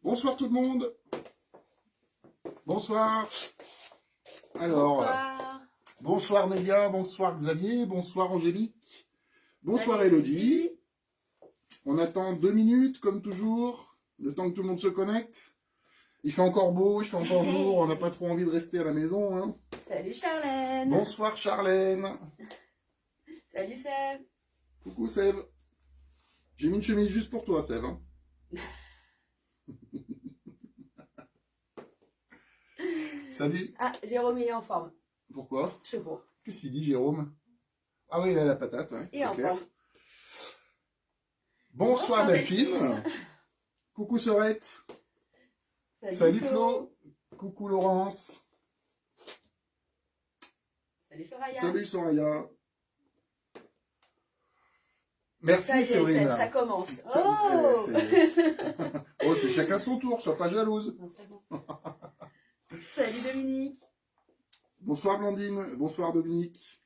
Bonsoir tout le monde. Bonsoir. Alors, bonsoir Nélia, bonsoir Xavier, bonsoir Angélique, bonsoir Elodie. On attend 2 minutes comme toujours, le temps que tout le monde se connecte. Il fait encore beau, il fait encore jour, on n'a pas trop envie de rester à la maison. Hein. Salut Charlène. Bonsoir Charlène. Salut Seb. Coucou Seb. J'ai mis une chemise juste pour toi Seb. Hein. Salut. Ah, Jérôme il est en forme. Pourquoi? Je sais pas. Qu'est-ce qu'il dit Jérôme? Ah oui, il a la patate. Hein, il est en forme. Bonsoir Delphine. Coucou Sorette. Salut Flo. Coucou Laurence. Salut Soraya. Salut Soraya. Merci Séverine. Ça commence. Oh oh, c'est chacun son tour, sois pas jalouse. Non, c'est bon. Salut Dominique. Bonsoir Blandine, bonsoir Dominique.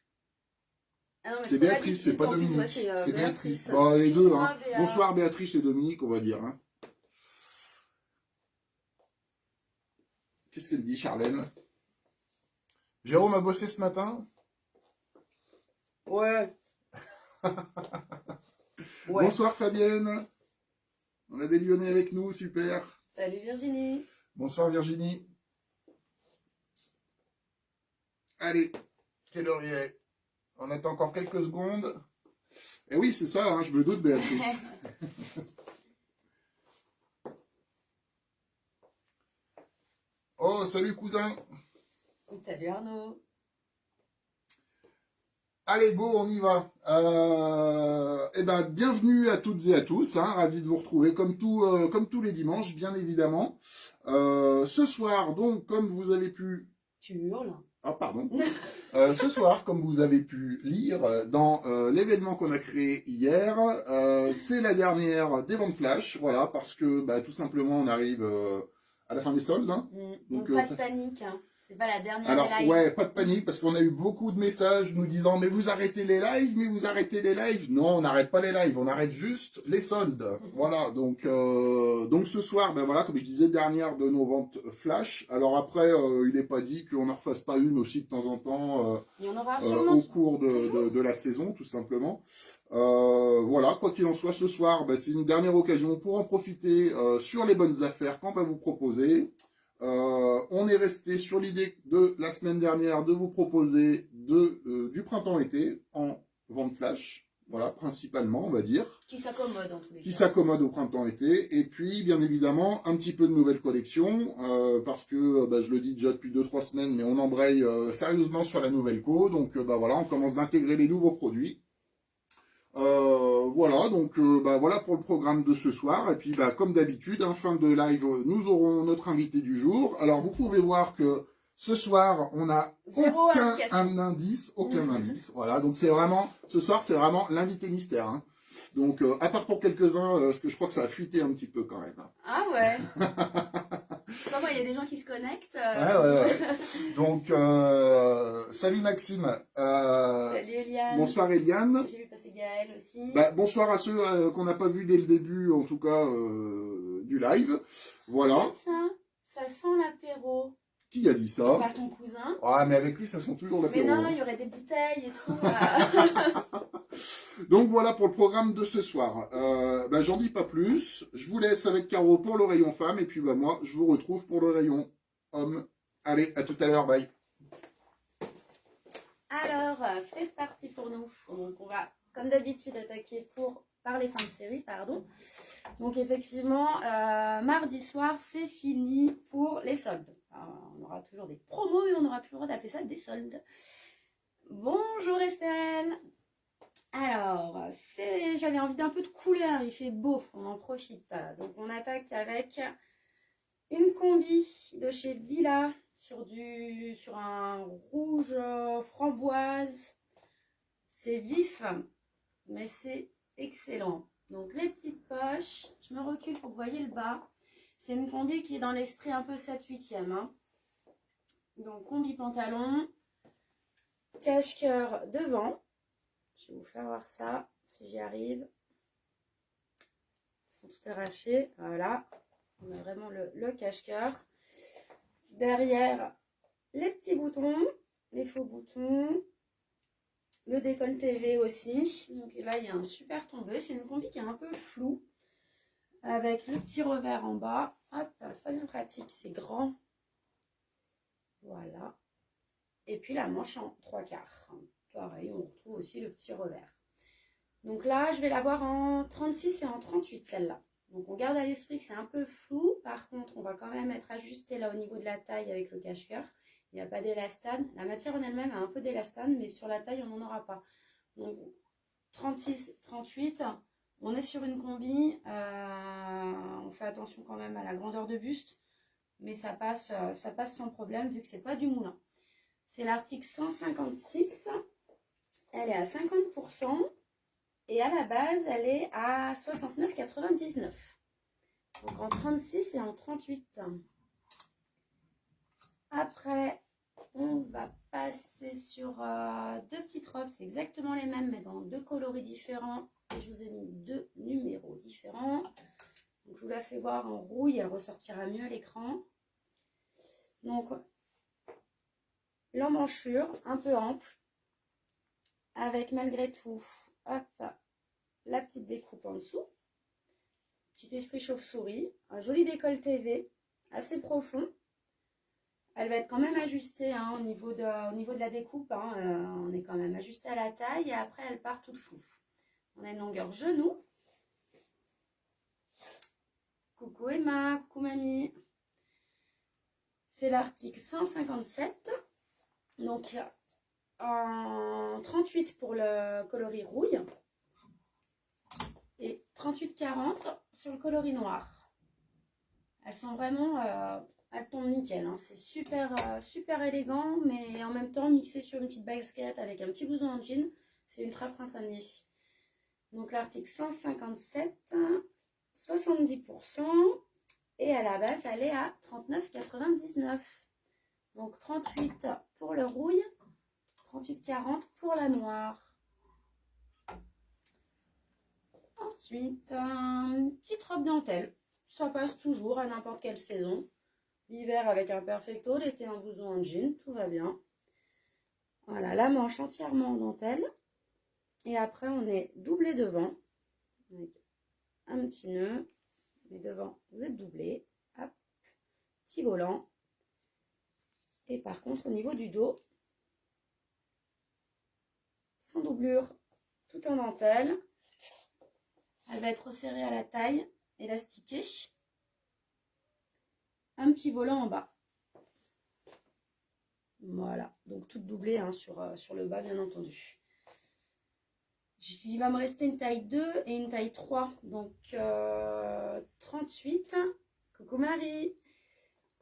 Ah non, c'est Béatrice, c'est pas Dominique. Ouais, c'est Béatrice. Bon, les deux. Hein. Bonsoir Béatrice et Dominique, on va dire. Hein. Qu'est-ce qu'elle dit, Charlène? Jérôme a bossé ce matin? Ouais. Ouais. Bonsoir Fabienne. On a des Lyonnais avec nous, super. Salut Virginie. Bonsoir Virginie. Allez, quelle heure il est? On attend encore quelques secondes. Et oui, c'est ça, hein, je me doute, Béatrice. Oh, salut cousin. Salut Arnaud. Allez, go, on y va. Eh ben, bienvenue à toutes et à tous. Hein, ravi de vous retrouver comme tous les dimanches, bien évidemment. Ce soir, donc, comme vous avez pu... Tu hurles. Ah, pardon. Ce soir, comme vous avez pu lire dans l'événement qu'on a créé hier, c'est la dernière des ventes flash. Voilà, parce que bah, tout simplement, on arrive à la fin des soldes. Hein. Donc pas de panique. Hein. C'est pas la dernière Alors, des lives. ouais, pas de panique, parce qu'on a eu beaucoup de messages nous disant « Mais vous arrêtez les lives, mais vous arrêtez les lives !» Non, on n'arrête pas les lives, on arrête juste les soldes. Voilà, donc ce soir, ben voilà, comme je disais, dernière de nos ventes flash. Alors après, il n'est pas dit qu'on n'en refasse pas une aussi de temps en temps il y en aura sûrement au cours de la saison, tout simplement. Voilà, quoi qu'il en soit, ce soir, ben, c'est une dernière occasion pour en profiter sur les bonnes affaires qu'on va vous proposer. On est resté sur l'idée de la semaine dernière de vous proposer du printemps-été en vente flash, voilà, principalement, on va dire. Qui s'accommode en tous les cas. Qui s'accommode au printemps-été, et puis, bien évidemment, un petit peu de nouvelles collections, parce que, bah, je le dis déjà depuis 2-3 semaines, mais on embraye sérieusement sur la nouvelle co, donc, bah voilà, on commence d'intégrer les nouveaux produits. Voilà, donc bah, voilà pour le programme de ce soir. Et puis bah, comme d'habitude, en fin de live, nous aurons notre invité du jour. Alors vous pouvez voir que ce soir, on n'a aucun indice. Voilà, donc c'est vraiment, ce soir, c'est vraiment l'invité mystère. Hein. Donc à part pour quelques-uns, parce que je crois que ça a fuité un petit peu quand même. Ah ouais. Je sais pas moi, il y a des gens qui se connectent. Ouais. Donc, salut Maxime. Salut Eliane. Bonsoir Eliane. J'ai vu passer Gaël aussi. Bah, bonsoir à ceux qu'on n'a pas vu dès le début, en tout cas, du live. Voilà. Ça sent l'apéro. Qui a dit ça? Par ton cousin. Ah, mais avec lui, ça sent toujours l'apéro. Mais non, il y aurait des bouteilles et tout. Donc voilà pour le programme de ce soir. Bah, j'en dis pas plus. Je vous laisse avec Caro pour le rayon femme. Et puis bah, moi, je vous retrouve pour le rayon homme. Allez, à tout à l'heure. Bye. c'est parti pour nous. Donc on va, comme d'habitude, attaquer par les fins de série, pardon. Donc effectivement, mardi soir, c'est fini pour les soldes. Alors, on aura toujours des promos, mais on n'aura plus le droit d'appeler ça des soldes. Bonjour Estelle. Alors, j'avais envie d'un peu de couleur, il fait beau, on en profite. Donc on attaque avec une combi de chez Villa sur un rouge framboise. C'est vif, mais c'est excellent. Donc les petites poches, je me recule pour que vous voyez le bas. C'est une combi qui est dans l'esprit un peu 7/8e. Hein. Donc combi pantalon, cache-cœur devant. Je vais vous faire voir ça, si j'y arrive. Ils sont tout arrachés, voilà. On a vraiment le cache-cœur. Derrière, les petits boutons, les faux boutons. Le décolleté V aussi. Donc là, il y a un super tombé. C'est une combi qui est un peu floue. Avec le petit revers en bas. Hop, c'est pas bien pratique, c'est grand. Voilà. Et puis la manche en 3/4. Pareil, on retrouve aussi le petit revers. Donc là, je vais l'avoir en 36 et en 38, celle-là. Donc on garde à l'esprit que c'est un peu flou. Par contre, on va quand même être ajusté là au niveau de la taille avec le cache-cœur. Il n'y a pas d'élastane. La matière en elle-même a un peu d'élastane, mais sur la taille, on n'en aura pas. Donc 36, 38, on est sur une combi. On fait attention quand même à la grandeur de buste, mais ça passe sans problème vu que c'est pas du moulin. C'est l'article 156. Elle est à 50%. Et à la base, elle est à 69,99. Donc en 36 et en 38. Après, on va passer sur deux petites robes. C'est exactement les mêmes, mais dans deux coloris différents. Et je vous ai mis deux numéros différents. Donc je vous la fais voir en rouille. Elle ressortira mieux à l'écran. Donc, l'emmanchure un peu ample. Avec malgré tout, hop, la petite découpe en dessous. Petit esprit chauve-souris. Un joli décolleté V, assez profond. Elle va être quand même ajustée hein, au niveau de la découpe. Hein, on est quand même ajusté à la taille et après elle part toute floue. On a une longueur genou. Coucou Emma, coucou mamie. C'est l'article 157. Donc en 38 pour le coloris rouille. Et 38-40 sur le coloris noir. Elles sont vraiment... elles tombent nickel. Hein. C'est super élégant, mais en même temps mixé sur une petite basket avec un petit blouson en jean. C'est ultra printanier. Donc l'article 157, 70%. Et à la base, elle est à 39,99. Donc 38 pour le rouille, 38,40 pour la noire. Ensuite, une petite robe dentelle. Ça passe toujours à n'importe quelle saison. L'hiver avec un perfecto, l'été un blouson en jean, tout va bien. Voilà, la manche entièrement en dentelle. Et après, on est doublé devant. Avec un petit nœud. Mais devant, vous êtes doublé. Hop, petit volant. Et par contre, au niveau du dos, sans doublure, tout en dentelle. Elle va être resserrée à la taille, élastiquée. Un petit volant en bas. Voilà, donc toute doublée hein, sur le bas, bien entendu. Il va me rester une taille 2 et une taille 3. Donc 38, coucou Marie,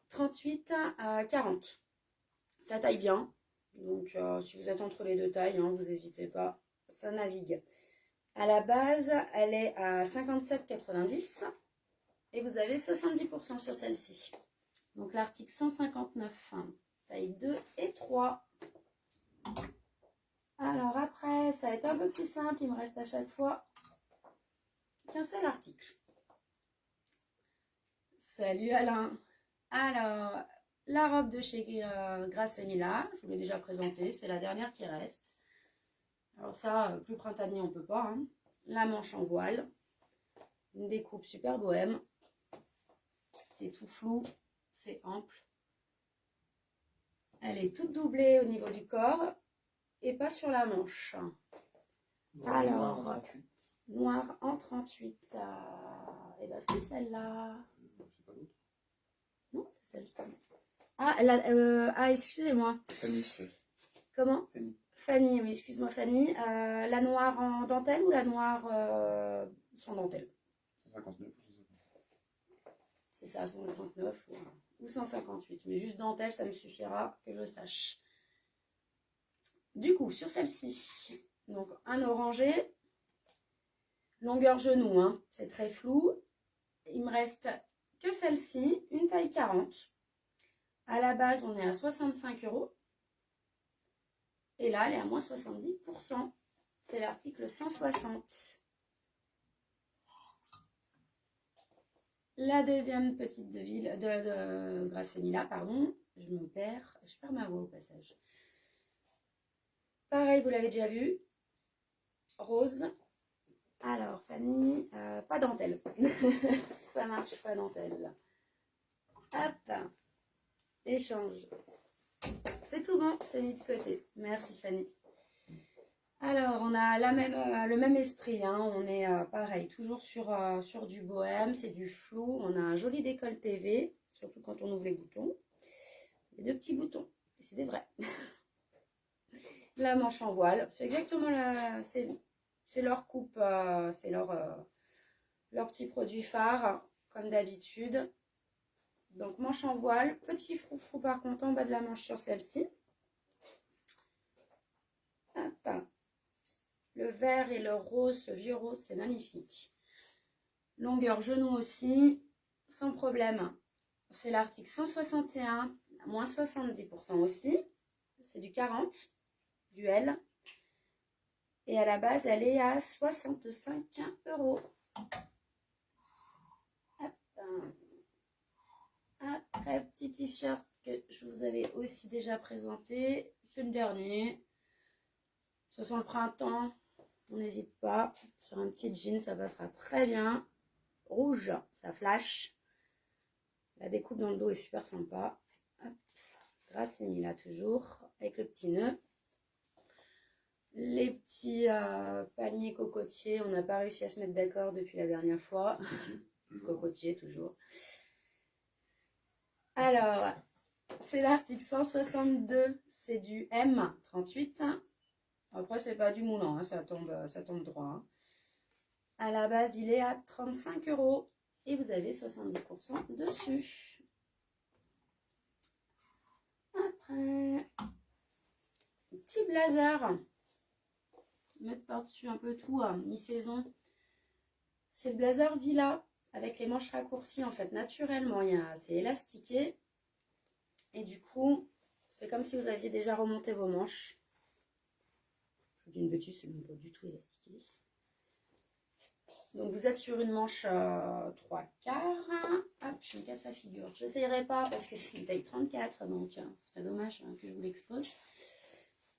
38 à 40. Ça taille bien. Donc si vous êtes entre les deux tailles, hein, vous n'hésitez pas, ça navigue. À la base, elle est à 57,90 et vous avez 70% sur celle-ci. Donc l'article 159, taille 2 et 3. Alors après, ça va être un peu plus simple, il me reste à chaque fois qu'un seul article. Salut Alain. Alors, la robe de chez Grasse et Mila, je vous l'ai déjà présentée, c'est la dernière qui reste. Alors ça, plus printanier, on peut pas. Hein. La manche en voile. Une découpe super bohème. C'est tout flou. C'est ample. Elle est toute doublée au niveau du corps. et pas sur la manche. Noir, Alors, noir en 38. Noir en 38. Et ben c'est celle-là. C'est pas l'autre. Non, c'est celle-ci. Excusez-moi. Fanny. Comment? Fanny. Fanny, oui, excuse-moi Fanny. La noire en dentelle ou la noire sans dentelle? 159 ou 150. C'est ça, 159 ou 158. Mais juste dentelle, ça me suffira que je sache. Du coup, sur celle-ci, donc un orangé, longueur genou, hein, c'est très flou. Il me reste que celle-ci, une taille 40. À la base, on est à 65 €. Et là, elle est à moins 70%. C'est l'article 160. La deuxième petite de Grassemilla, pardon. Je perds ma voix au passage. Pareil, vous l'avez déjà vu. Rose. Alors, Fanny, pas dentelle. Ça marche pas dentelle. Hop. Échange. C'est tout bon, c'est mis de côté. Merci Fanny. Alors, on a le même esprit. Hein. On est pareil, toujours sur du bohème, c'est du flou. On a un joli décolleté V, surtout quand on ouvre les boutons. Les deux petits boutons, c'est des vrais. La manche en voile, c'est exactement c'est leur coupe, c'est leur petit produit phare, comme d'habitude. Donc manche en voile, petit froufrou par contre en bas de la manche sur celle-ci. Hop. Le vert et le rose, ce vieux rose, c'est magnifique. Longueur genou aussi, sans problème. C'est l'article 161, moins 70% aussi. C'est du 40, du L. Et à la base, elle est à 65 €. Hop. Après, petit t-shirt que je vous avais aussi déjà présenté. C'est le dernier. Ce sent le printemps. On n'hésite pas. Sur un petit jean, ça passera très bien. Rouge, ça flash. La découpe dans le dos est super sympa. Grassemilla toujours, avec le petit nœud. Les petits paniers cocotiers, on n'a pas réussi à se mettre d'accord depuis la dernière fois. Cocotier toujours. Alors, c'est l'article 162, c'est du M38. Après, c'est pas du moulant, hein, ça tombe droit. Hein. À la base, il est à 35 € et vous avez 70% dessus. Après, petit blazer. Mettre par-dessus un peu tout, mi-saison. C'est le blazer Villa avec les manches raccourcies en fait naturellement. C'est élastiqué et du coup, c'est comme si vous aviez déjà remonté vos manches. Je vous dis une bêtise, c'est même pas du tout élastiqué. Donc vous êtes sur une manche 3/4. Hop, je me casse la figure. Je n'essayerai pas parce que c'est une taille 34, donc ce serait dommage que je vous l'expose.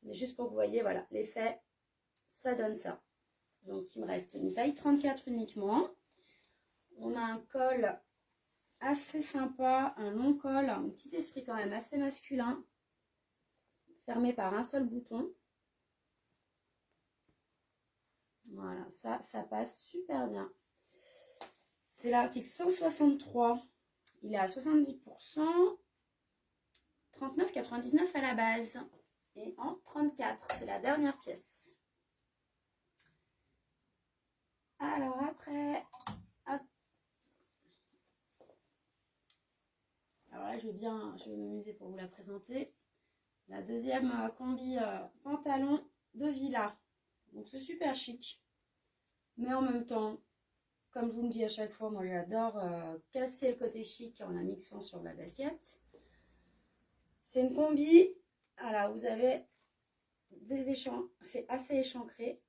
Mais juste pour que vous voyez, voilà, l'effet, ça donne ça. Donc il me reste une taille 34 uniquement. On a un col assez sympa, un long col, un petit esprit quand même assez masculin, fermé par un seul bouton. Voilà, ça passe super bien. C'est l'article 163. Il est à 70%. 39,99 à la base. Et en 34, c'est la dernière pièce. Alors après, hop. Alors là, je vais m'amuser pour vous la présenter. La deuxième combi pantalon de Villa. Donc c'est super chic. Mais en même temps, comme je vous le dis à chaque fois, moi j'adore casser le côté chic en la mixant sur de la basket. C'est une combi. Alors vous avez des échanges, c'est assez échancré.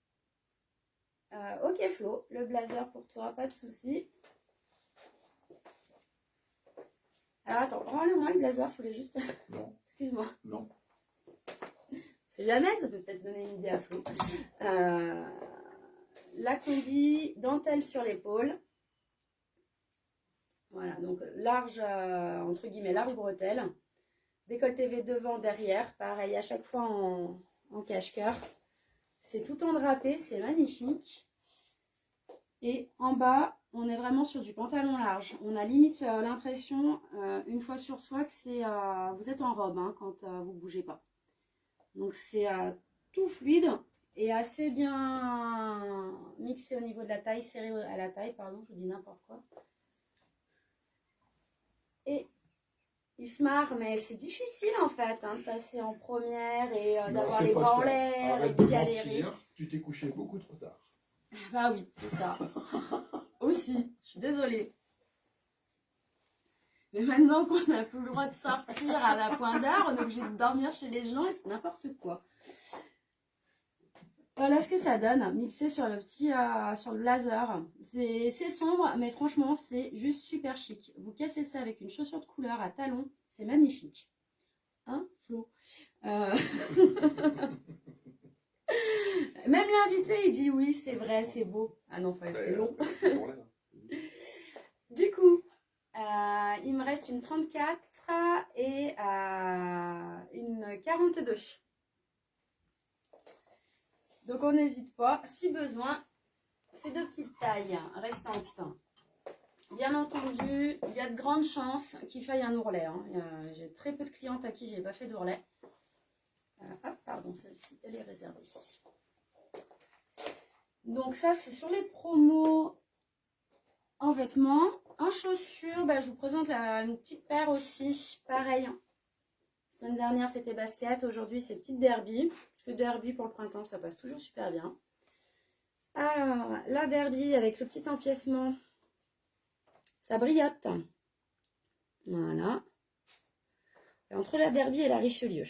Ok Flo, le blazer pour toi, pas de souci. Alors attends, rends-le-moi le blazer, je voulais juste... Non. Excuse-moi. Non. C'est jamais, ça peut peut-être donner une idée à Flo. La combi, dentelle sur l'épaule. Voilà, donc large, entre guillemets, large bretelle. Décolleté V devant, derrière. Pareil, à chaque fois en cache-cœur. C'est tout en drapé, c'est magnifique. Et en bas, on est vraiment sur du pantalon large. On a limite l'impression, une fois sur soi, que c'est vous êtes en robe hein, quand vous ne bougez pas. Donc c'est tout fluide et assez bien mixé au niveau de la taille, serré à la taille, pardon, je vous dis n'importe quoi. Et il se marre, mais c'est difficile en fait hein, de passer en première et d'avoir les bras en l'air et de galérer. Tu t'es couché beaucoup trop tard. Bah oui, c'est ça. Aussi, je suis désolée. Mais maintenant qu'on n'a plus le droit de sortir à la pointe d'heure, on est obligé de dormir chez les gens et c'est n'importe quoi. Voilà ce que ça donne, mixé sur le petit, sur le blazer. C'est sombre, mais franchement, c'est juste super chic. Vous cassez ça avec une chaussure de couleur à talons, c'est magnifique. Hein, Flo Même l'invité, il dit oui, c'est vrai, c'est beau. Ah non, c'est long. Du coup, il me reste une 34 et une 42. Donc on n'hésite pas, si besoin, ces deux petites tailles restantes. Bien entendu, il y a de grandes chances qu'il faille un ourlet. Hein. J'ai très peu de clientes à qui j'ai pas fait d'ourlet. Pardon, celle-ci, elle est réservée. Donc ça, c'est sur les promos en vêtements. En chaussures, je vous présente une petite paire aussi. Pareil. La semaine dernière, c'était basket. Aujourd'hui, c'est petite derby. Parce que derby pour le printemps, ça passe toujours super bien. Alors, la derby avec le petit empiècement. Ça brillote. Voilà. Et entre la derby et la Richelieu.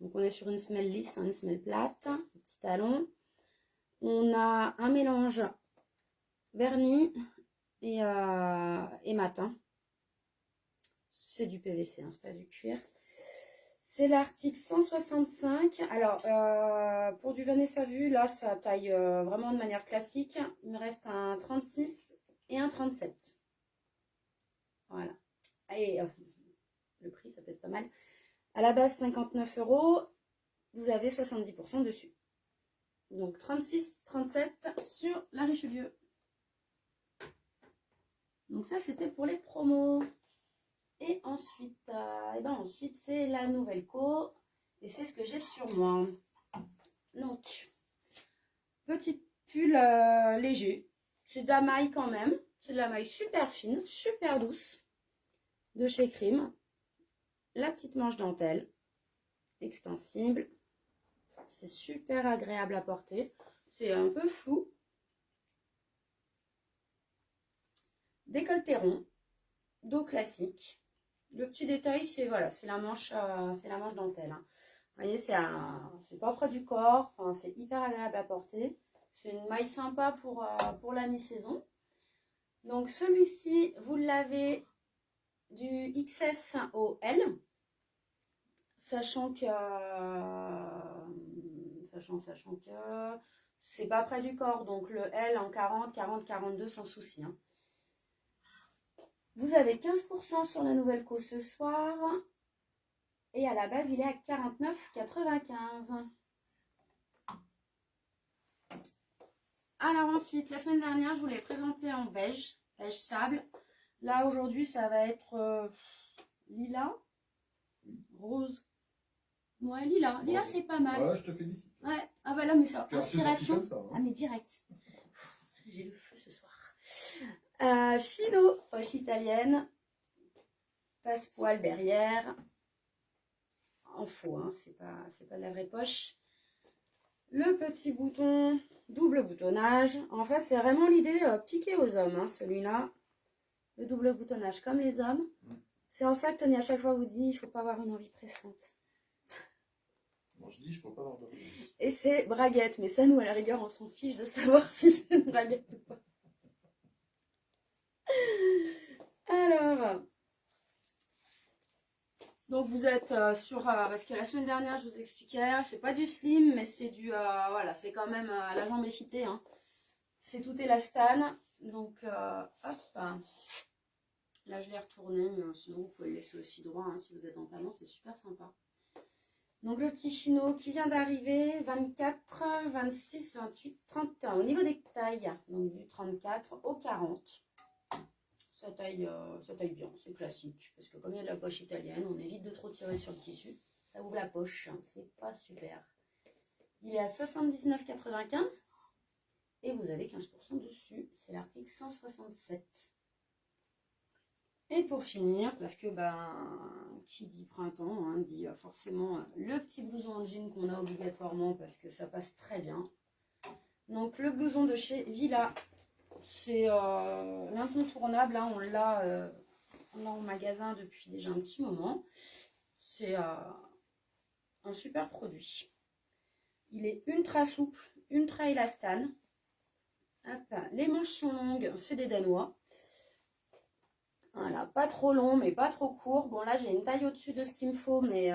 Donc, on est sur une semelle lisse, une semelle plate. Petit talon. On a un mélange vernis et matin. C'est du PVC, hein, c'est pas du cuir. C'est l'article 165. Alors, pour du Vanessa Vu, là, ça taille vraiment de manière classique. Il me reste un 36 et un 37. Voilà. Et le prix, ça peut être pas mal. À la base, 59 €. Vous avez 70% dessus. Donc, 36, 37 sur la Richelieu. Donc, ça, c'était pour les promos. Et ensuite, ensuite c'est la nouvelle co. Et c'est ce que j'ai sur moi. Donc, petit pull léger. C'est de la maille quand même. C'est de la maille super fine, super douce. De chez Crime. La petite manche dentelle. Extensible. C'est super agréable à porter. C'est un peu flou. Décolleté rond. Dos classique. Le petit détail, c'est voilà, c'est la manche dentelle. Hein. Vous voyez, c'est pas près du corps. Enfin, c'est hyper agréable à porter. C'est une maille sympa pour la mi-saison. Donc celui-ci, vous l'avez du XS au L. Sachant que c'est pas près du corps. Donc le L en 40, 42 sans souci. Hein. Vous avez 15% sur la nouvelle co ce soir. Et à la base, il est à 49,95. Alors ensuite, la semaine dernière, je vous l'ai présenté en beige sable. Là, aujourd'hui, ça va être lilas, rose. Ouais, lilas. Lilas, c'est pas mal. Ouais, je te félicite. Ouais, ah bah là, mais ça, inspiration. Comme ça, hein. Ah, mais direct. J'ai le feu ce soir. Chino, poche italienne, passe-poil derrière, en faux, hein, c'est pas de la vraie poche. Le petit bouton, double boutonnage. En fait, c'est vraiment l'idée piquée aux hommes, hein, celui-là. Le double boutonnage comme les hommes. C'est en ça que Tony à chaque fois vous dit, il faut pas avoir une envie pressante. Moi, je dis, il faut pas avoir d'envie. Et c'est braguette, mais ça, nous, à la rigueur, on s'en fiche de savoir si c'est une braguette ou pas. Alors, donc vous êtes sur, parce que la semaine dernière je vous expliquais, c'est pas du slim, mais c'est du, voilà, c'est quand même la jambe effitée, hein. C'est tout élastane, donc hop, là je l'ai retourné, mais sinon vous pouvez le laisser aussi droit, hein, si vous êtes en talon, c'est super sympa. Donc le petit chino qui vient d'arriver, 24, 26, 28, 31. Au niveau des tailles, donc du 34 au 40. Ça taille bien, c'est classique. Parce que comme il y a de la poche italienne, on évite de trop tirer sur le tissu. Ça ouvre la poche, c'est pas super. Il est à 79,95 et vous avez 15% dessus. C'est l'article 167. Et pour finir, parce que qui dit printemps, hein, dit forcément le petit blouson en jean qu'on a obligatoirement parce que ça passe très bien. Donc le blouson de chez Villa, c'est l'incontournable, hein, on l'a en magasin depuis déjà un petit moment. C'est un super produit. Il est ultra souple, ultra élastane. Hop, les manches sont longues, c'est des Danois. Voilà, pas trop long, mais pas trop court. Bon, là, j'ai une taille au-dessus de ce qu'il me faut, mais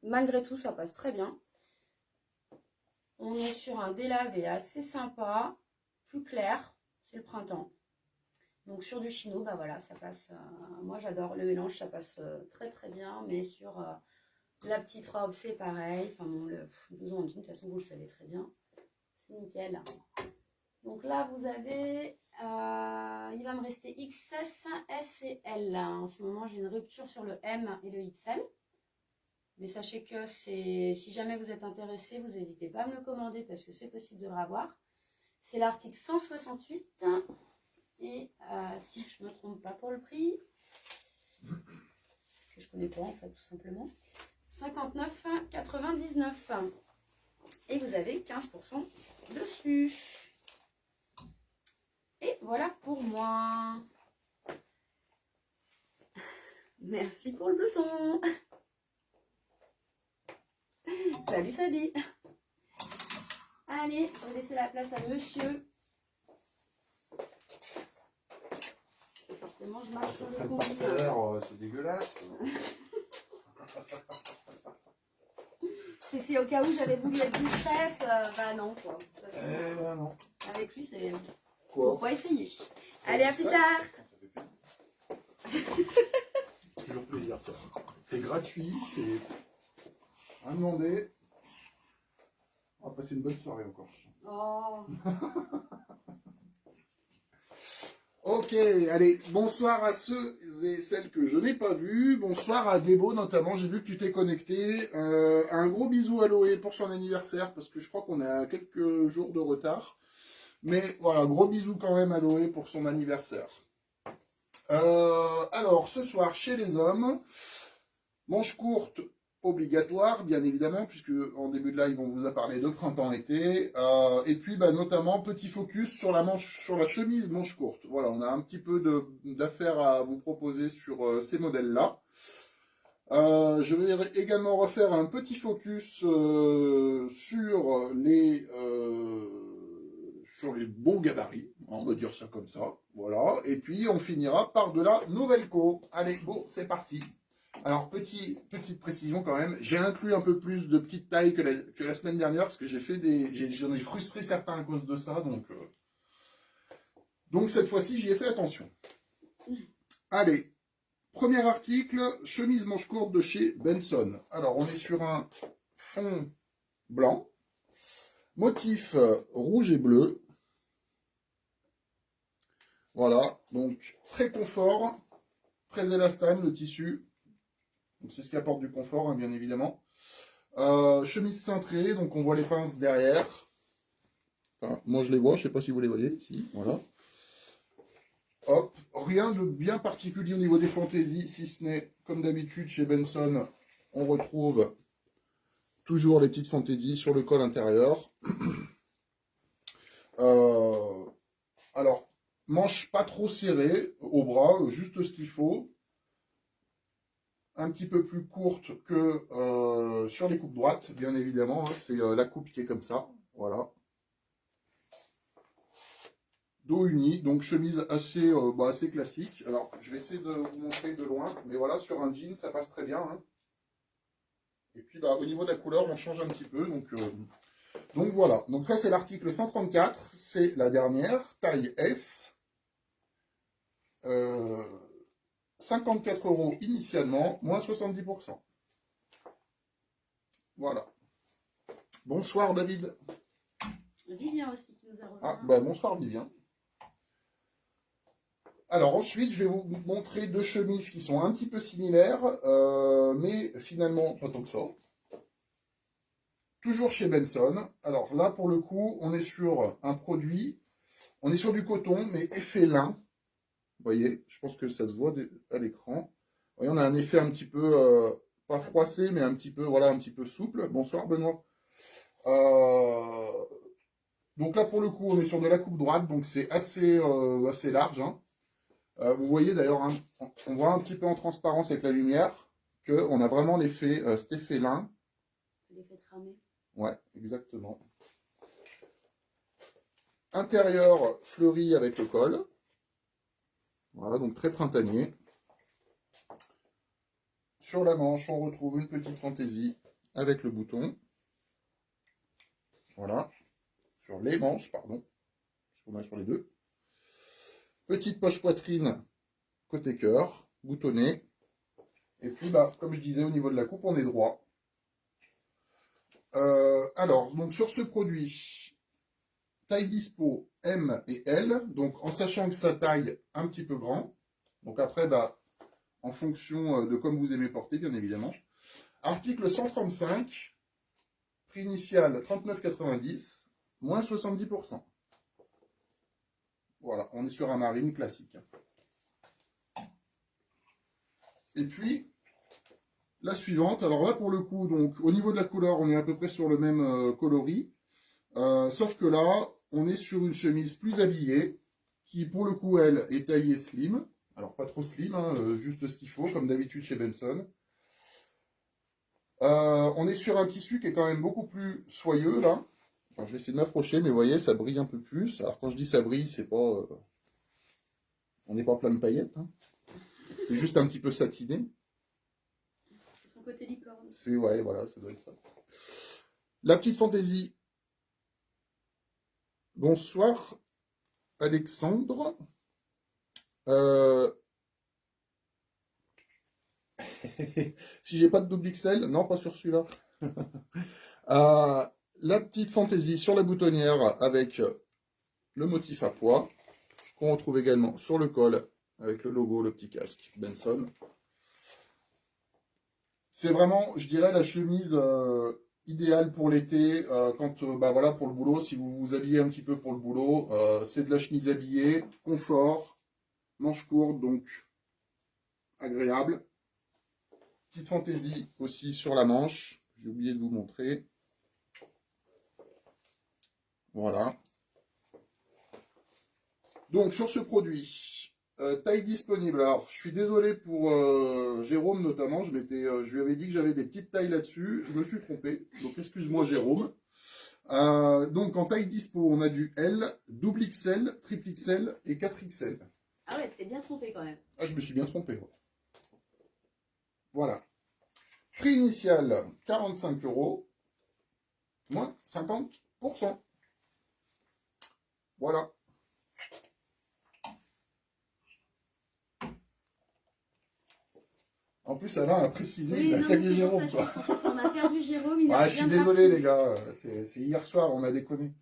malgré tout, ça passe très bien. On est sur un délavé assez sympa, plus clair, c'est le printemps. Donc, sur du chino, voilà, ça passe. Moi, j'adore le mélange, ça passe très très bien, mais sur la petite robe, c'est pareil. Enfin, bon, le blouson en jean, de toute façon, vous le savez très bien. C'est nickel. Donc là, vous avez, il va me rester XS, S et L. En ce moment, j'ai une rupture sur le M et le XL. Mais sachez que si jamais vous êtes intéressé, vous n'hésitez pas à me le commander parce que c'est possible de le revoir. C'est l'article 168. Et si je ne me trompe pas pour le prix, que je ne connais pas en fait, tout simplement, 59,99. Et vous avez 15% dessus. Et voilà pour moi. Merci pour le blouson. Salut Sabi. Allez, je vais laisser la place à monsieur. Forcément, je marche sur le combi. C'est dégueulasse. C'est si au cas où j'avais voulu être discrète, non quoi. Non. Avec lui, c'est... Quoi? Faut pas essayer. Allez, à plus tard. Toujours plaisir ça. C'est gratuit, c'est à demander. On va passer une bonne soirée encore. Oh. Ok, allez, bonsoir à ceux et celles que je n'ai pas vus. Bonsoir à Débo notamment, j'ai vu que tu t'es connecté. Un gros bisou à Loé pour son anniversaire, parce que je crois qu'on a quelques jours de retard. Mais voilà, gros bisou quand même à Loé pour son anniversaire. Alors, ce soir, chez les hommes, manche courte obligatoire, bien évidemment, puisque en début de live, on vous a parlé de printemps-été. Et puis, notamment, petit focus sur la chemise manche courte. Voilà, on a un petit peu d'affaires à vous proposer sur ces modèles-là. Je vais également refaire un petit focus sur les beaux gabarits, on va dire ça comme ça, voilà, et puis on finira par de la Novelco. Allez, bon, c'est parti. Alors, petite précision quand même, j'ai inclus un peu plus de petites tailles que la semaine dernière, parce que j'en ai frustré certains à cause de ça, donc cette fois-ci, j'y ai fait attention. Allez, premier article, chemise manche courte de chez Benson. Alors, on est sur un fond blanc, motif rouge et bleu. Voilà, donc très confort, très élastane le tissu. C'est ce qui apporte du confort, hein, bien évidemment. Chemise cintrée, donc on voit les pinces derrière. Enfin, moi je les vois, je ne sais pas si vous les voyez. Si, voilà. Hop, rien de bien particulier au niveau des fantaisies, si ce n'est, comme d'habitude, chez Benson, on retrouve toujours les petites fantaisies sur le col intérieur. Alors, manche pas trop serrée au bras, juste ce qu'il faut. Un petit peu plus courte que sur les coupes droites, bien évidemment. Hein, c'est la coupe qui est comme ça. Voilà. Dos uni, donc chemise assez, assez classique. Alors, je vais essayer de vous montrer de loin. Mais voilà, sur un jean, ça passe très bien. Hein. Et puis, au niveau de la couleur, on change un petit peu. Donc voilà. Donc ça, c'est l'article 134. C'est la dernière, taille S. 54 € initialement, moins 70%. Voilà. Bonsoir David. Vivien aussi qui nous a rejoint. Ah, bah bonsoir Vivien. Alors ensuite, je vais vous montrer deux chemises qui sont un petit peu similaires, mais finalement pas tant que ça. Toujours chez Benson. Alors là, pour le coup, on est sur un produit, on est sur du coton, mais effet lin. Vous voyez, je pense que ça se voit à l'écran. Vous voyez, on a un effet un petit peu, pas froissé, mais un petit peu, voilà, un petit peu souple. Bonsoir Benoît. Donc là, pour le coup, on est sur de la coupe droite, donc c'est assez, assez large, hein. Vous voyez d'ailleurs, hein, on voit un petit peu en transparence avec la lumière qu'on a vraiment l'effet, cet effet lin. C'est l'effet tramé. Ouais, exactement. Intérieur fleuri avec le col. Voilà, donc très printanier. Sur la manche, on retrouve une petite fantaisie avec le bouton. Voilà. Sur les manches, pardon. Parce qu'on a sur les deux. Petite poche poitrine côté cœur, boutonnée. Et puis, bah, comme je disais, au niveau de la coupe, on est droit. Alors, donc sur ce produit, taille dispo M et L, donc en sachant que sa taille un petit peu grand. Donc après, bah, en fonction de comme vous aimez porter, bien évidemment. Article 135, prix initial 39,90, moins 70%. Voilà, on est sur un marine classique. Et puis, la suivante, alors là pour le coup, donc au niveau de la couleur, on est à peu près sur le même coloris. Sauf que là, on est sur une chemise plus habillée, qui pour le coup, elle, est taillée slim. Alors pas trop slim, hein, juste ce qu'il faut, comme d'habitude chez Benson. On est sur un tissu qui est quand même beaucoup plus soyeux, là. Enfin, je vais essayer de m'approcher, mais vous voyez, ça brille un peu plus. Alors quand je dis ça brille, c'est pas... on n'est pas plein de paillettes, hein. C'est juste un petit peu satiné. C'est son côté licorne. C'est, ouais, voilà, ça doit être ça. La petite fantaisie. Bonsoir, Alexandre. Si j'ai pas de double XL, non, pas sur celui-là. La petite fantaisie sur la boutonnière avec le motif à pois, qu'on retrouve également sur le col avec le logo, le petit casque Benson. C'est vraiment, je dirais, la chemise idéale pour l'été, quand, bah voilà, pour le boulot, si vous vous habillez un petit peu pour le boulot, c'est de la chemise habillée, confort, manche courte, donc agréable. Petite fantaisie aussi sur la manche, j'ai oublié de vous montrer. Voilà. Donc sur ce produit, taille disponible. Alors je suis désolé pour Jérôme notamment, je lui avais dit que j'avais des petites tailles là-dessus, je me suis trompé, donc excuse-moi Jérôme. Donc en taille dispo, on a du L, double XL, triple XL et 4XL. Ah ouais, t'es bien trompé quand même. Ah, je me suis bien trompé. Ouais. Voilà. Prix initial, 45 €, moins 50%. Voilà. En plus, Alain a précisé, Oui, il a non, tagué mais c'est pour Jérôme. ça, je pense qu'on a perdu Jérôme. Il Ouais, a je suis bien désolé, parti. les gars. C'est hier soir, on a déconné.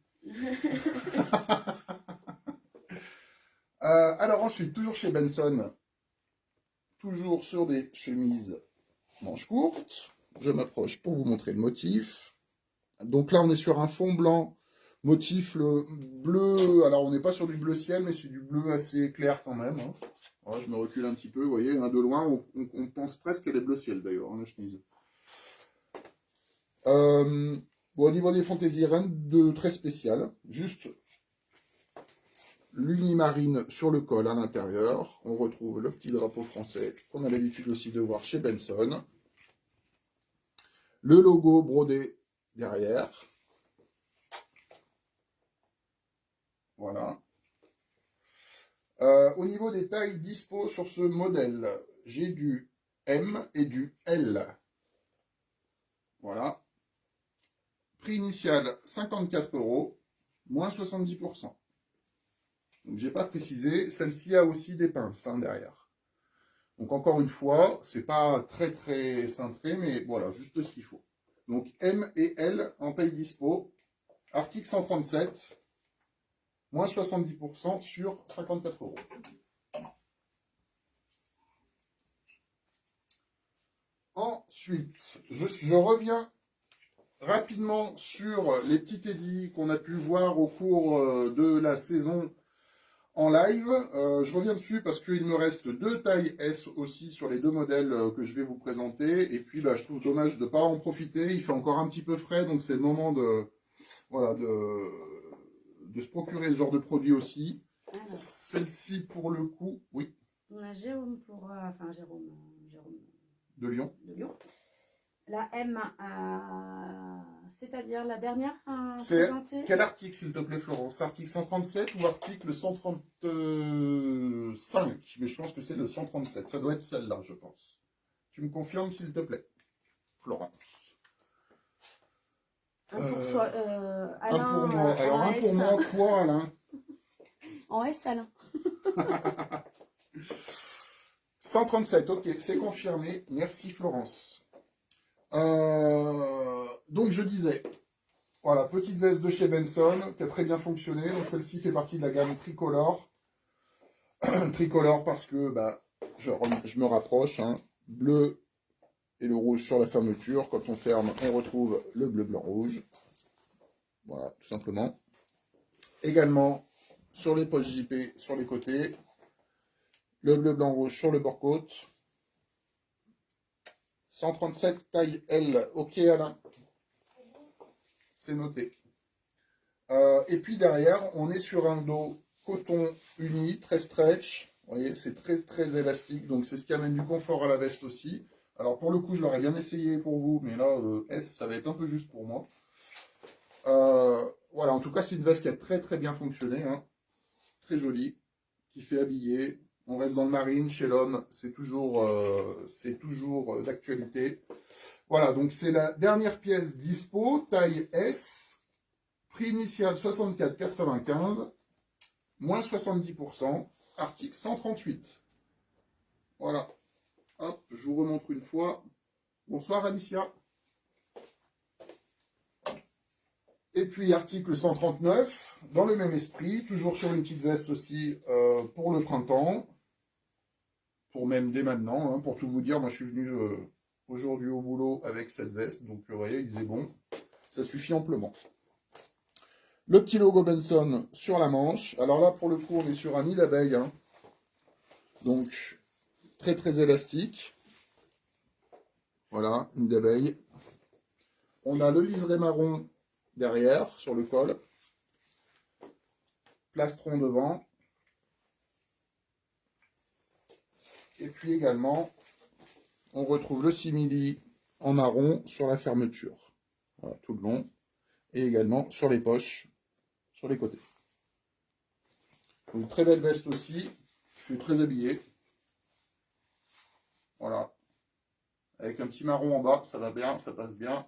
Alors ensuite, toujours chez Benson, toujours sur des chemises manches courtes. Je m'approche pour vous montrer le motif. Donc là, on est sur un fond blanc, motif bleu. Alors, on n'est pas sur du bleu ciel, mais c'est du bleu assez clair quand même, hein. Voilà, je me recule un petit peu, vous voyez, hein, de loin, on pense presque qu'elle est bleu ciel d'ailleurs, hein, la chemise. Bon, au niveau des fantaisies, rien de très spécial, juste l'unimarine sur le col à l'intérieur. On retrouve le petit drapeau français qu'on a l'habitude aussi de voir chez Benson. Le logo brodé derrière. Voilà. Au niveau des tailles dispo sur ce modèle, j'ai du M et du L. Voilà. Prix initial 54 €, moins 70%. Donc j'ai pas précisé, celle-ci a aussi des pinces hein, derrière. Donc encore une fois, c'est pas très cintré, mais voilà, juste ce qu'il faut. Donc M et L en taille dispo. Article 137. Moins 70% sur 54 €. Ensuite, je reviens rapidement sur les petits édits qu'on a pu voir au cours de la saison en live. Je reviens dessus parce qu'il me reste 2 tailles S aussi sur les 2 modèles que je vais vous présenter. Et puis, je trouve dommage de ne pas en profiter. Il fait encore un petit peu frais, donc c'est le moment de, voilà, de se procurer ce genre de produit aussi. Celle-ci, pour le coup, oui. On a Jérôme pour... Jérôme De Lyon. de Lyon. La M, c'est-à-dire la dernière C'est présentée. quel article, s'il te plaît, Florence? Article 137 ou article 135? Mais je pense que c'est le 137. Ça doit être celle-là, je pense. Tu me confirmes, s'il te plaît, Florence? Un pour toi, Alain. Un pour moi. Alors, un pour moi, quoi, Alain? En S, Alain. 137, ok, c'est confirmé. Merci, Florence. Donc, je disais, voilà, petite veste de chez Benson, qui a très bien fonctionné. Donc, celle-ci fait partie de la gamme tricolore. Tricolore parce que, je me rapproche, hein. Bleu et le rouge sur la fermeture. Quand on ferme, on retrouve le bleu, blanc, rouge. Voilà, tout simplement. Également, sur les poches JP, sur les côtés. Le bleu, blanc, rouge sur le bord-côte. 137 taille L. Ok, Alain. C'est noté. Et puis derrière, on est sur un dos coton uni, très stretch. Vous voyez, c'est très très élastique. Donc c'est ce qui amène du confort à la veste aussi. Alors pour le coup, je l'aurais bien essayé pour vous. Mais là, S, ça va être un peu juste pour moi. Voilà, en tout cas, c'est une veste qui a très très bien fonctionné. Hein. Très jolie. Qui fait habiller. On reste dans le marine, chez l'homme, c'est toujours d'actualité. Voilà, donc c'est la dernière pièce dispo, taille S, prix initial 64,95, moins 70%, article 138. Voilà, hop, je vous remontre une fois. Bonsoir Alicia. Et puis article 139, dans le même esprit, toujours sur une petite veste aussi pour le printemps. Pour même dès maintenant, hein, pour tout vous dire, moi je suis venu aujourd'hui au boulot avec cette veste, donc vous voyez, il faisait bon, ça suffit amplement. Le petit logo Benson sur la manche, alors là pour le coup on est sur un nid d'abeille, hein. Donc très très élastique, voilà, nid d'abeille. On a le liseré marron derrière, sur le col, plastron devant. Et puis également, on retrouve le simili en marron sur la fermeture. Voilà, tout le long. Et également sur les poches, sur les côtés. Donc très belle veste aussi. Je suis très habillé. Voilà. Avec un petit marron en bas, ça va bien, ça passe bien.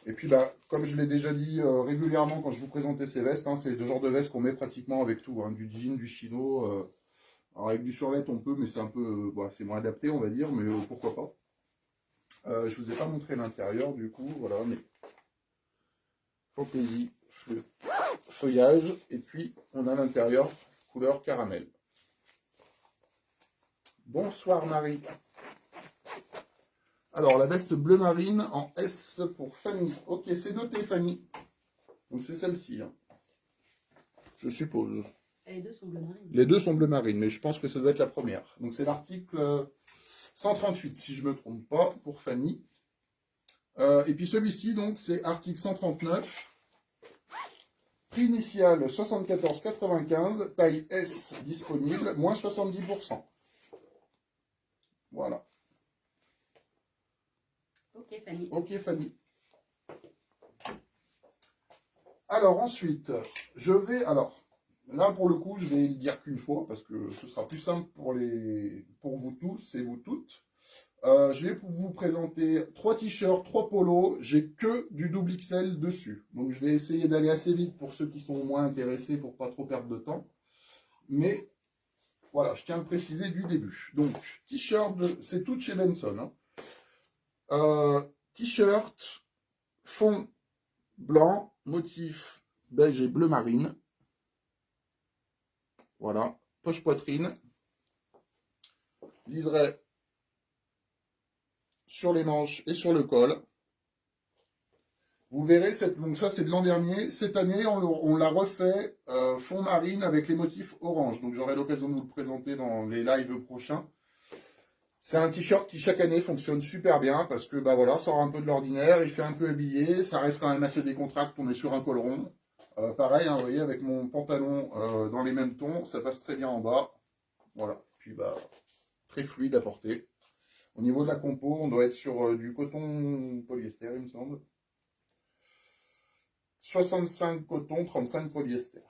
Et puis, comme je l'ai déjà dit régulièrement quand je vous présentais ces vestes, hein, c'est le genre de veste qu'on met pratiquement avec tout. Hein, du jean, du chino... Alors avec du survêt on peut, mais c'est un peu, c'est moins adapté on va dire, mais pourquoi pas. Je vous ai pas montré l'intérieur du coup, voilà, mais fantaisie, feuillage, et puis on a l'intérieur couleur caramel. Bonsoir Marie. Alors la veste bleu marine en S pour Fanny. Ok, c'est noté Fanny. Donc c'est celle-ci, hein. Je suppose. Les deux sont bleu marine. Les deux sont bleu marine, mais je pense que ça doit être la première. Donc c'est l'article 138, si je ne me trompe pas, pour Fanny. Et puis celui-ci, donc, c'est article 139. Prix initial 74,95, taille S disponible, moins 70%. Voilà. Ok Fanny. Ok Fanny. Alors ensuite, je vais... Alors... Là, pour le coup, je vais le dire qu'une fois, parce que ce sera plus simple pour vous tous et vous toutes. Je vais vous présenter 3 t-shirts, 3 polos. J'ai que du double XL dessus. Donc, je vais essayer d'aller assez vite pour ceux qui sont moins intéressés, pour pas trop perdre de temps. Mais, voilà, je tiens à le préciser du début. Donc, t-shirt, c'est tout de chez Benson. Hein. T-shirt, fond blanc, motif beige et bleu marine. Voilà, poche poitrine. Liseré sur les manches et sur le col. Vous verrez, donc ça c'est de l'an dernier. Cette année, on l'a refait fond marine avec les motifs orange. Donc j'aurai l'occasion de vous le présenter dans les lives prochains. C'est un t-shirt qui chaque année fonctionne super bien parce que bah voilà, sort un peu de l'ordinaire, il fait un peu habillé, ça reste quand même assez décontracté, on est sur un col rond. Pareil, hein, vous voyez, avec mon pantalon dans les mêmes tons, ça passe très bien en bas. Voilà, puis bah très fluide à porter. Au niveau de la compo, on doit être sur du coton polyester, il me semble. 65 coton, 35 polyester.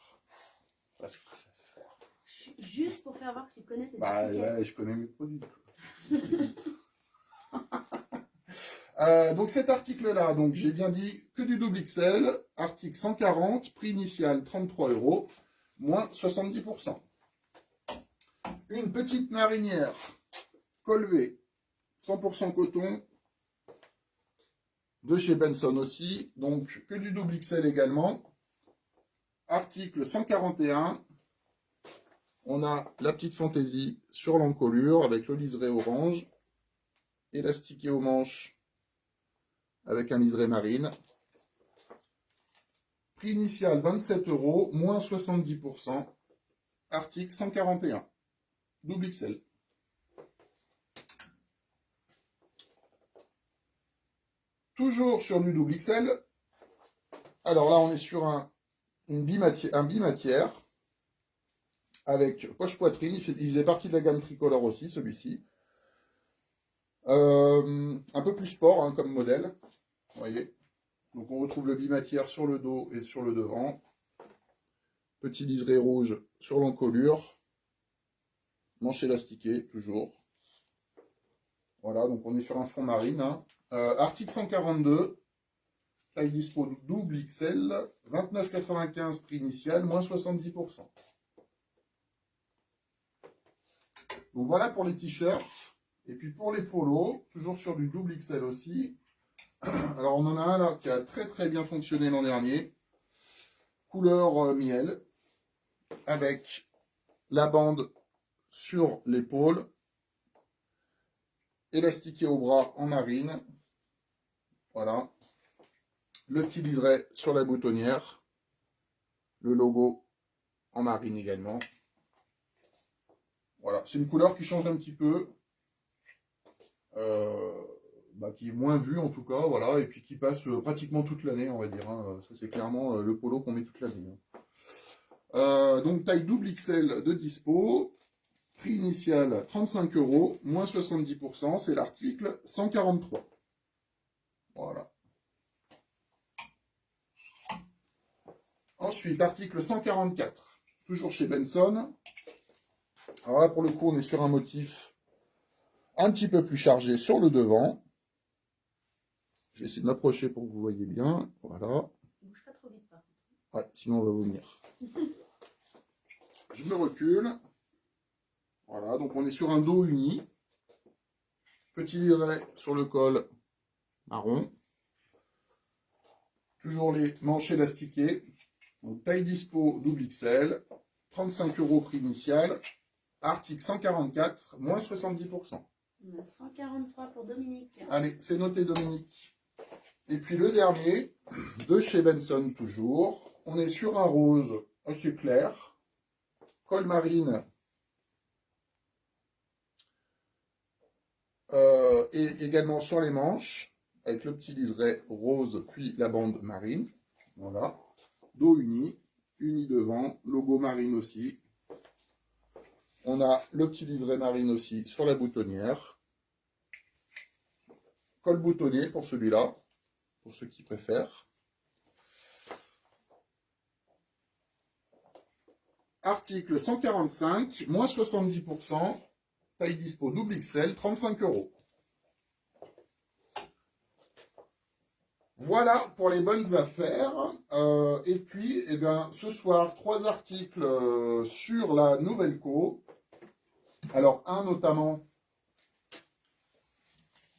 Juste pour faire voir que tu connais tes Bah étiquettes. ouais, je connais mes produits. Donc cet article-là, donc j'ai bien dit que du double XL, article 140, prix initial 33 €, moins 70%. Une petite marinière, col V, 100% coton, de chez Benson aussi, donc que du double XL également. Article 141, on a la petite fantaisie sur l'encolure avec le liseré orange, élastiqué aux manches avec un liseré marine. Prix initial 27 €, moins 70%. Article 141, double XL. Toujours sur du double XL. Alors là, on est sur un bimatière avec poche poitrine. Il faisait partie de la gamme tricolore aussi, celui-ci. Un peu plus sport hein, comme modèle. Vous voyez. Donc on retrouve le bimatière sur le dos et sur le devant. Petit liseré rouge sur l'encolure. Manche élastiquée, toujours. Voilà, donc on est sur un fond marine. Hein. Article 142. Taille dispo double XL, 29,95 prix initial, moins 70%. Donc voilà pour les t-shirts. Et puis pour les polos, toujours sur du double XL aussi. Alors on en a un là qui a très très bien fonctionné l'an dernier. Couleur miel. Avec la bande sur l'épaule. Élastiqué au bras en marine. Voilà. Le petit liseré sur la boutonnière. Le logo en marine également. Voilà, c'est une couleur qui change un petit peu. Qui est moins vue en tout cas, voilà, et puis qui passe pratiquement toute l'année, on va dire. Hein. Ça, c'est clairement le polo qu'on met toute l'année. Hein. Donc, taille double XL de dispo. Prix initial 35 €, moins 70%. C'est l'article 143. Voilà. Ensuite, article 144, toujours chez Benson. Alors là, pour le coup, on est sur un motif un petit peu plus chargé sur le devant. Je vais essayer de m'approcher pour que vous voyez bien. Voilà. Bouge pas trop vite, par contre. Ouais, sinon on va vomir. Je me recule. Voilà, donc on est sur un dos uni. Petit liseré sur le col marron. Toujours les manches élastiquées. Donc, taille dispo double XL, 35 € prix initial, article 144, moins 70%. On a 143 pour Dominique. Allez, c'est noté Dominique. Et puis le dernier, de chez Benson toujours, on est sur un rose assez clair, col marine, et également sur les manches, avec le petit liseré rose, puis la bande marine, voilà. Dos uni, uni devant, logo marine aussi. On a le petit liseré marine aussi sur la boutonnière. Col boutonnier pour celui-là, pour ceux qui préfèrent. Article 145, moins 70%, taille dispo double XL, 35 €. Voilà pour les bonnes affaires. Et puis, eh bien, ce soir, 3 articles sur la nouvelle co. Alors, un notamment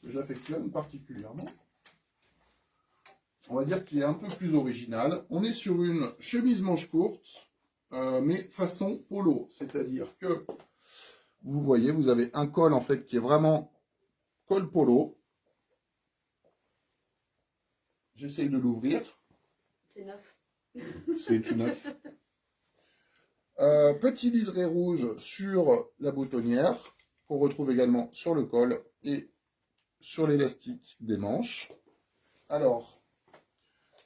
que j'affectionne particulièrement. on va dire, qui est un peu plus original. On est sur une chemise manche courte, mais façon polo. C'est-à-dire que, vous voyez, vous avez un col, en fait, qui est vraiment col polo. J'essaye de l'ouvrir. C'est neuf. C'est tout neuf. Petit liseré rouge sur la boutonnière, qu'on retrouve également sur le col et sur l'élastique des manches. Alors,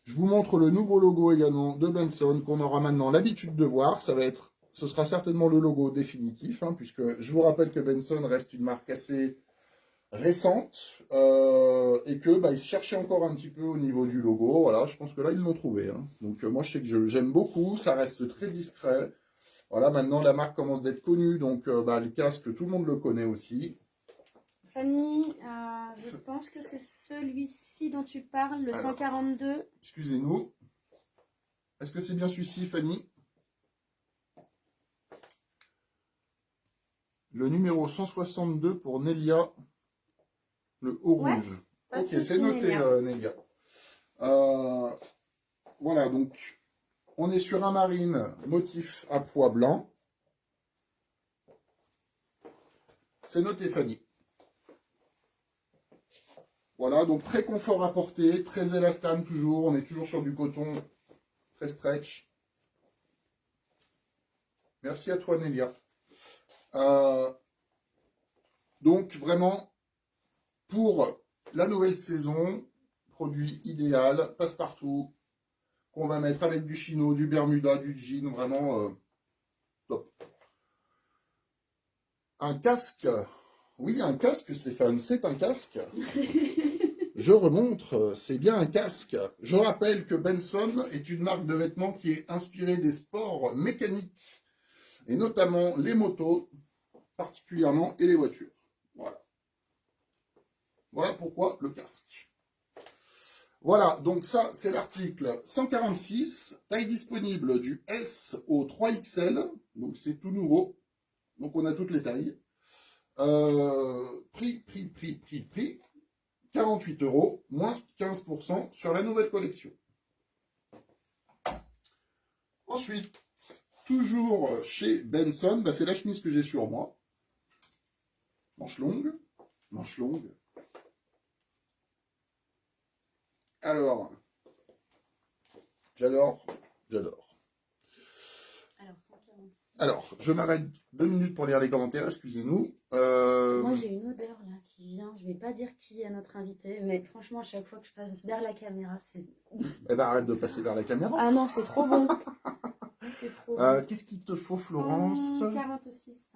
je vous montre le nouveau logo également de Benson qu'on aura maintenant l'habitude de voir. Ce sera certainement le logo définitif, hein, puisque je vous rappelle que Benson reste une marque assez récente et que ils se cherchaient encore un petit peu au niveau du logo. Voilà, je pense que là ils l'ont trouvé. Hein. Donc moi je sais que j'aime beaucoup, ça reste très discret. Voilà, maintenant la marque commence d'être connue, donc le casque tout le monde le connaît aussi. Fanny, je pense que c'est celui-ci dont tu parles, le 142. Excusez-nous. Est-ce que c'est bien celui-ci, Fanny? Le numéro 162 pour Nelia, le haut rouge. Ok, c'est noté, Nelia. Voilà, donc, on est sur un marine motif à pois blanc. C'est noté, Fanny. Voilà, donc très confort à porter, très élastane toujours. On est toujours sur du coton très stretch. Merci à toi, Nelia. Donc, vraiment, pour la nouvelle saison, produit idéal, passe-partout, qu'on va mettre avec du chino, du bermuda, du jean, vraiment top. Un casque, oui, un casque, Stéphane, c'est un casque. Je remontre, c'est bien un casque. Je rappelle que Benson est une marque de vêtements qui est inspirée des sports mécaniques, et notamment les motos, particulièrement, et les voitures. Voilà. Voilà pourquoi le casque. Voilà, donc ça, c'est l'article 146, taille disponible du S au 3XL, donc c'est tout nouveau, donc on a toutes les tailles. Prix, 48 €, moins 15% sur la nouvelle collection. Ensuite, toujours chez Benson, c'est la chemise que j'ai sur moi. Manche longue, manche longue. Alors, j'adore. Alors, je m'arrête 2 minutes pour lire les commentaires, excusez-nous. Moi, j'ai une odeur là qui vient. Je vais pas dire qui est notre invité, mais franchement, à chaque fois que je passe vers la caméra, c'est... Eh ben, arrête de passer vers la caméra. Ah non, c'est trop bon. Qu'est-ce qu'il te faut, Florence? 146.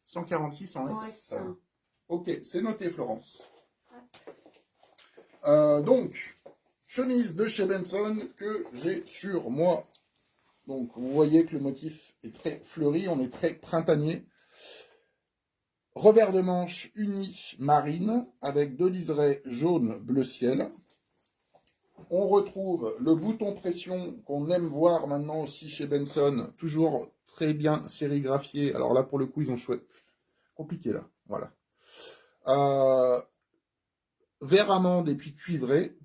146 en S. S. Ok, c'est noté, Florence. Donc, chemise de chez Benson que j'ai sur moi. Donc, vous voyez que le motif est très fleuri, on est très printanier. Revers de manche uni marine avec 2 liserés jaune bleu ciel. On retrouve le bouton pression qu'on aime voir maintenant aussi chez Benson, toujours très bien sérigraphié. Alors là, pour le coup, ils ont choisi. Compliqué là, voilà. Vert amande et puis cuivré.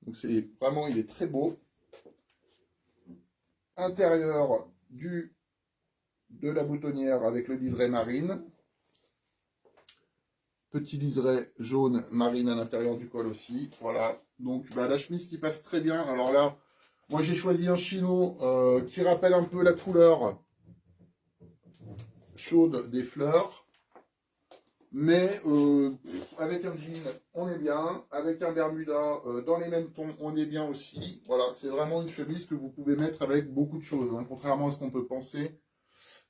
Donc c'est vraiment, il est très beau. Intérieur de la boutonnière avec le liseré marine. Petit liseré jaune marine à l'intérieur du col aussi. Voilà. Donc la chemise qui passe très bien. Alors là, moi j'ai choisi un chino qui rappelle un peu la couleur chaude des fleurs. Mais avec un jean, on est bien. Avec un bermuda dans les mêmes tons, on est bien aussi. Voilà, c'est vraiment une chemise que vous pouvez mettre avec beaucoup de choses, hein, contrairement à ce qu'on peut penser.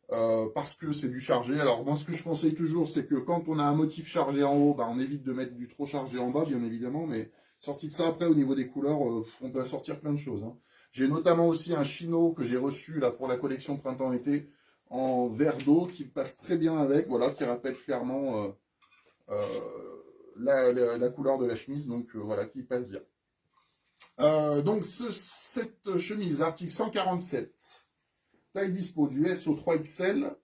Parce que c'est du chargé. Alors moi, ce que je conseille toujours, c'est que quand on a un motif chargé en haut, on évite de mettre du trop chargé en bas, bien évidemment. Mais sorti de ça, après, au niveau des couleurs, on peut sortir plein de choses. Hein. J'ai notamment aussi un chino que j'ai reçu là pour la collection printemps-été, en vert d'eau qui passe très bien avec, voilà, qui rappelle clairement la couleur de la chemise, donc voilà, qui passe bien. Donc cette chemise, article 147, taille dispo du S au 3XL,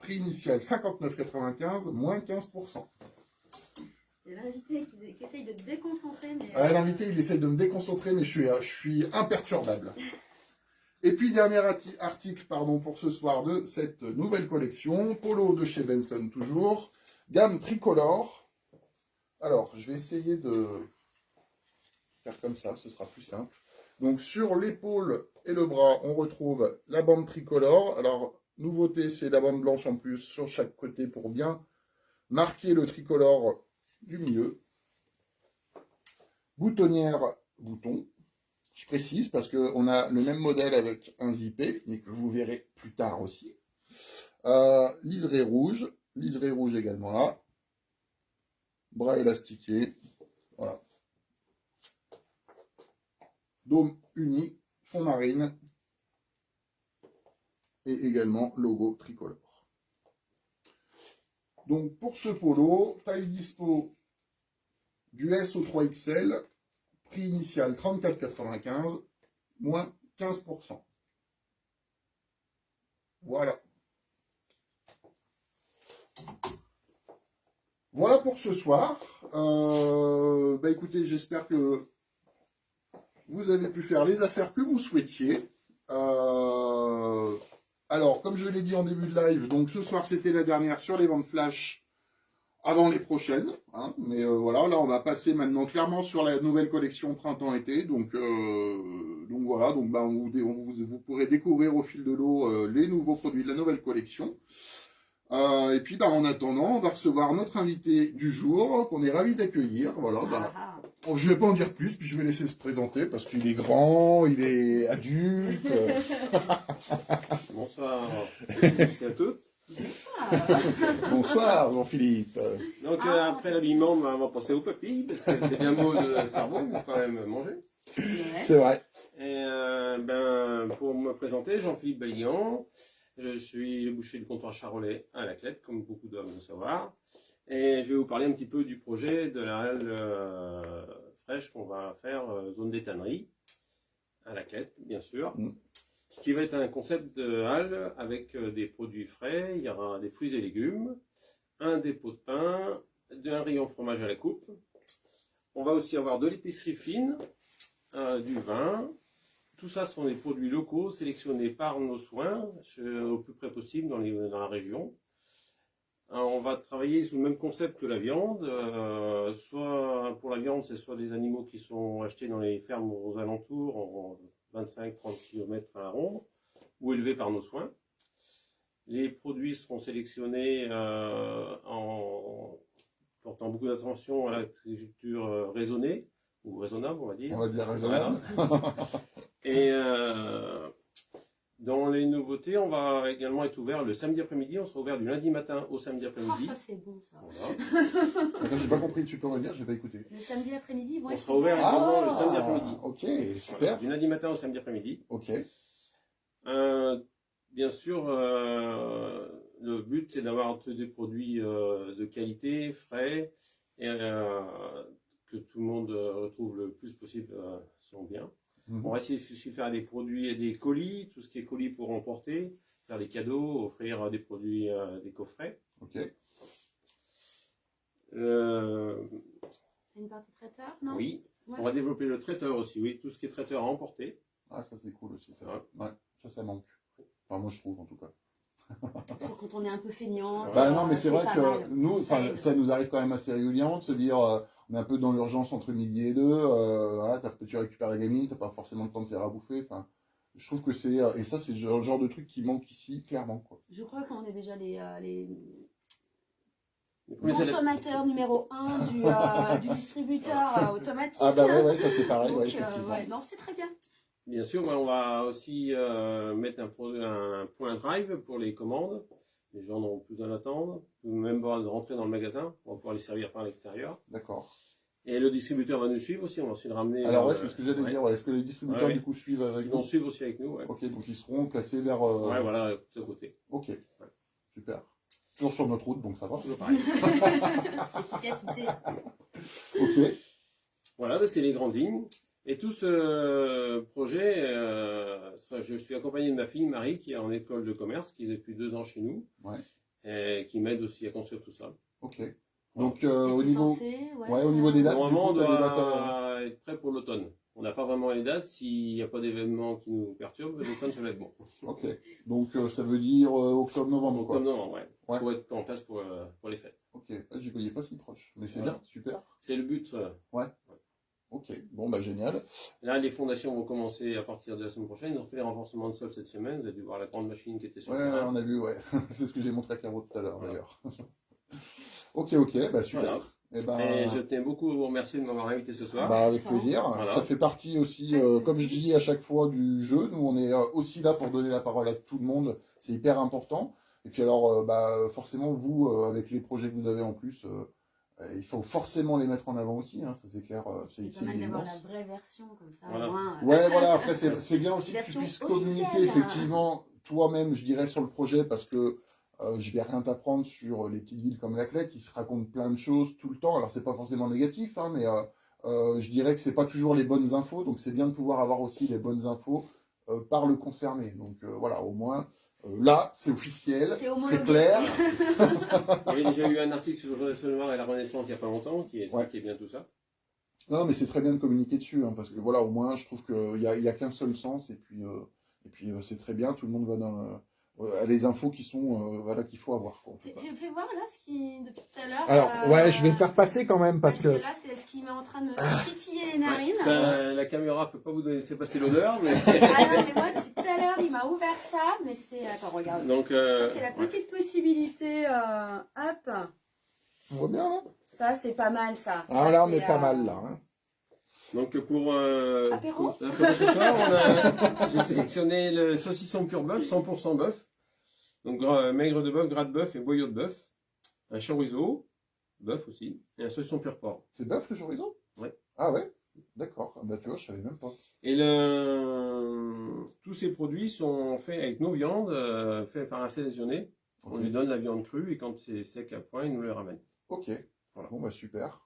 prix initial 59,95, moins 15%. Il y a l'invité qui essaye de te déconcentrer. Mais, L'invité, il essaye de me déconcentrer, mais je suis imperturbable. Et puis, dernier article pour ce soir de cette nouvelle collection. Polo de chez Benson, toujours. Gamme tricolore. Alors, je vais essayer de faire comme ça, ce sera plus simple. Donc, sur l'épaule et le bras, on retrouve la bande tricolore. Alors, nouveauté, c'est la bande blanche en plus sur chaque côté pour bien marquer le tricolore du milieu. Boutonnière, bouton. Je précise parce qu'on a le même modèle avec un zippé, mais que vous verrez plus tard aussi. Liseré rouge également là. Bras élastiqués. Voilà. Dôme uni, fond marine. Et également logo tricolore. Donc pour ce polo, taille dispo du S au 3XL. Prix initial 34,95, moins 15%. Voilà. Voilà pour ce soir. Écoutez, j'espère que vous avez pu faire les affaires que vous souhaitiez. Alors, comme je l'ai dit en début de live, donc ce soir c'était la dernière sur les ventes flash. Avant les prochaines, hein, mais voilà, là on va passer maintenant clairement sur la nouvelle collection printemps-été, donc voilà, donc vous pourrez découvrir au fil de l'eau les nouveaux produits de la nouvelle collection. Et puis en attendant, on va recevoir notre invité du jour, qu'on est ravi d'accueillir, voilà, je vais pas en dire plus, puis je vais laisser se présenter, parce qu'il est grand, il est adulte. Bonsoir, merci à tous. Bonsoir Jean-Philippe. Donc après l'habillement, on va passer aux papilles, parce que c'est bien beau de faire beau, mais il faut quand même manger. Ouais. C'est vrai. Et pour me présenter, Jean-Philippe Baligan, je suis le boucher du comptoir Charolais à la Clette, comme beaucoup doivent le savoir. Et je vais vous parler un petit peu du projet de la halle fraîche qu'on va faire zone des tanneries, à la Clette, bien sûr. Qui va être un concept de halle avec des produits frais, il y aura des fruits et légumes, un dépôt de pain, un rayon fromage à la coupe. On va aussi avoir de l'épicerie fine, du vin. Tout ça sont des produits locaux sélectionnés par nos soins, au plus près possible dans la région. On va travailler sous le même concept que la viande. Soit pour la viande, c'est soit des animaux qui sont achetés dans les fermes aux alentours, en 25-30 km à la ronde, ou élevés par nos soins. Les produits seront sélectionnés en portant beaucoup d'attention à l'agriculture raisonnée, ou raisonnable, on va dire. On va dire raisonnable. Voilà. Et dans les nouveautés, on va également être ouvert le samedi après-midi. On sera ouvert du lundi matin au samedi après-midi. Ça c'est bon ça. Voilà. Attends, j'ai pas compris, tu peux redire, j'ai pas écouté. Le samedi après-midi, ils vont On être sera ouvert ouverts. également le samedi après-midi. Ok, Voilà, super. du lundi matin au samedi après-midi. Ok. Bien sûr, le but c'est d'avoir des produits de qualité, frais, et que tout le monde retrouve le plus possible son bien. On va essayer de faire des produits et des colis, tout ce qui est colis pour emporter, faire des cadeaux, offrir des produits, des coffrets. Ok. C'est une partie traiteur, non? Oui. Ouais. On va développer le traiteur aussi, oui, tout ce qui est traiteur à emporter. Ah, ça c'est cool aussi. Ça. Ouais. Ouais, ça manque. Enfin, moi je trouve en tout cas. Quand on est un peu feignant. Bah non, mais c'est vrai pas que mal. nous, ça nous arrive quand même assez régulièrement de se dire, on est un peu dans l'urgence entre midi et deux, voilà, tu récupères la gamine, t'as pas forcément le temps de faire à bouffer. Enfin, je trouve que c'est, et ça c'est le genre de truc qui manque ici, clairement, quoi. Je crois qu'on est déjà les Mais consommateurs numéro 1 du distributeur automatique. Ah bah ouais, ça c'est pareil, Donc, ouais, effectivement. ouais, non, c'est très bien. Bien sûr, on va aussi mettre un point drive pour les commandes. Les gens n'auront plus à l'attendre, même pas de rentrer dans le magasin, on va pouvoir les servir par l'extérieur. D'accord. Et le distributeur va nous suivre aussi, on va aussi le ramener. Alors ouais, c'est ce que j'allais dire, ouais. Est-ce que les distributeurs Ouais. du coup suivent avec Ils vous? vont suivre aussi avec nous, ouais. Ok, donc ils seront placés vers... Ouais, voilà, de ce côté. Ok, super. Toujours sur notre route, donc ça va. Toujours pareil. Efficacité. Ok. Voilà, c'est les grandes lignes. Et tout ce projet, je suis accompagné de ma fille Marie, qui est en école de commerce, qui est depuis 2 ans chez nous, Ouais. et qui m'aide aussi à construire tout ça. Ok. Donc, Et au c'est niveau... censé, ouais, au niveau des dates, Normalement, on du coup, t'as des dates, doit être prêt pour l'automne. On n'a pas vraiment les dates. S'il n'y a pas d'événement qui nous perturbe, l'automne, ça va être bon. Ok. Donc, ça veut dire octobre-novembre, quoi. Octobre-novembre, ouais. Ouais. Pour être en place pour les fêtes. Ok. Ah, j'y voyais pas si proche. Mais c'est Voilà. bien, super. C'est le but. Ok. Bon, bah, génial. Là, les fondations vont commencer à partir de la semaine prochaine. Ils ont fait les renforcements de sol cette semaine. Vous avez dû voir la grande machine qui était sur Ouais, le terrain. on a vu, ouais. C'est ce que j'ai montré à Caro tout à l'heure, Voilà. d'ailleurs. Ok, bah, super. Voilà. Et ben, Et je tenais beaucoup à vous remercier de m'avoir invité ce soir. bah, avec plaisir. Voilà. Ça fait partie aussi, Pas de souci. comme je dis à chaque fois, du jeu. Nous, on est aussi là pour donner la parole à tout le monde. C'est hyper important. Et puis alors, forcément, vous, avec les projets que vous avez en plus, il faut forcément les mettre en avant aussi. Hein, ça, c'est clair. C'est C'est pas mal une d'avoir la évidence. vraie version, comme ça, Voilà. au moins. Ouais, voilà. Après, c'est bien aussi que tu Version puisses officielle, communiquer, hein. effectivement, toi-même, je dirais, sur le projet, parce que je vais rien t'apprendre sur les petites villes comme La Clé, qui se racontent plein de choses tout le temps. Alors, c'est pas forcément négatif, hein, mais je dirais que c'est pas toujours les bonnes infos. Donc, c'est bien de pouvoir avoir aussi les bonnes infos par le concerné. Donc, voilà, au moins, là, c'est officiel, C'est homologué. c'est clair. Il y a déjà eu un article sur Joseph Solenoir et la Renaissance il n'y a pas longtemps qui expliquait bien tout ça. Non, mais c'est très bien de communiquer dessus, hein, parce que voilà, au moins, je trouve qu'il y a qu'un seul sens, et puis c'est très bien, tout le monde va dans les infos qui sont, voilà, qu'il faut avoir, quoi, en tout cas. Fais voir là ce qui, depuis tout à l'heure. Alors, ouais, je vais faire passer quand même, parce que... là, c'est ce qui m'est en train de me titiller les narines. Ouais, ça, la caméra peut pas vous laisser passer l'odeur, mais. Ah non, mais moi, depuis tout à l'heure, il m'a ouvert ça, mais c'est. Attends, regarde. Donc, Ça, c'est la petite possibilité. Hop. On voit bien, là? Ça, c'est pas mal, ça. Ah, Ça, là, on c'est, est pas mal, là, hein. Donc pour Apéro. ce soir, j'ai sélectionné le saucisson pur bœuf, 100% bœuf. Donc maigre de bœuf, gras de bœuf et boyau de bœuf. Un chorizo, bœuf aussi, et un saucisson pur porc. C'est bœuf, le chorizo? Ouais. Ah ouais? D'accord. Ah, bah, tu vois, je savais même pas. Et tous ces produits sont faits avec nos viandes, faits par assaisonné. On Ok. lui donne la viande crue et quand c'est sec à point, il nous les ramène. Ok. Voilà. Bon, bah, super.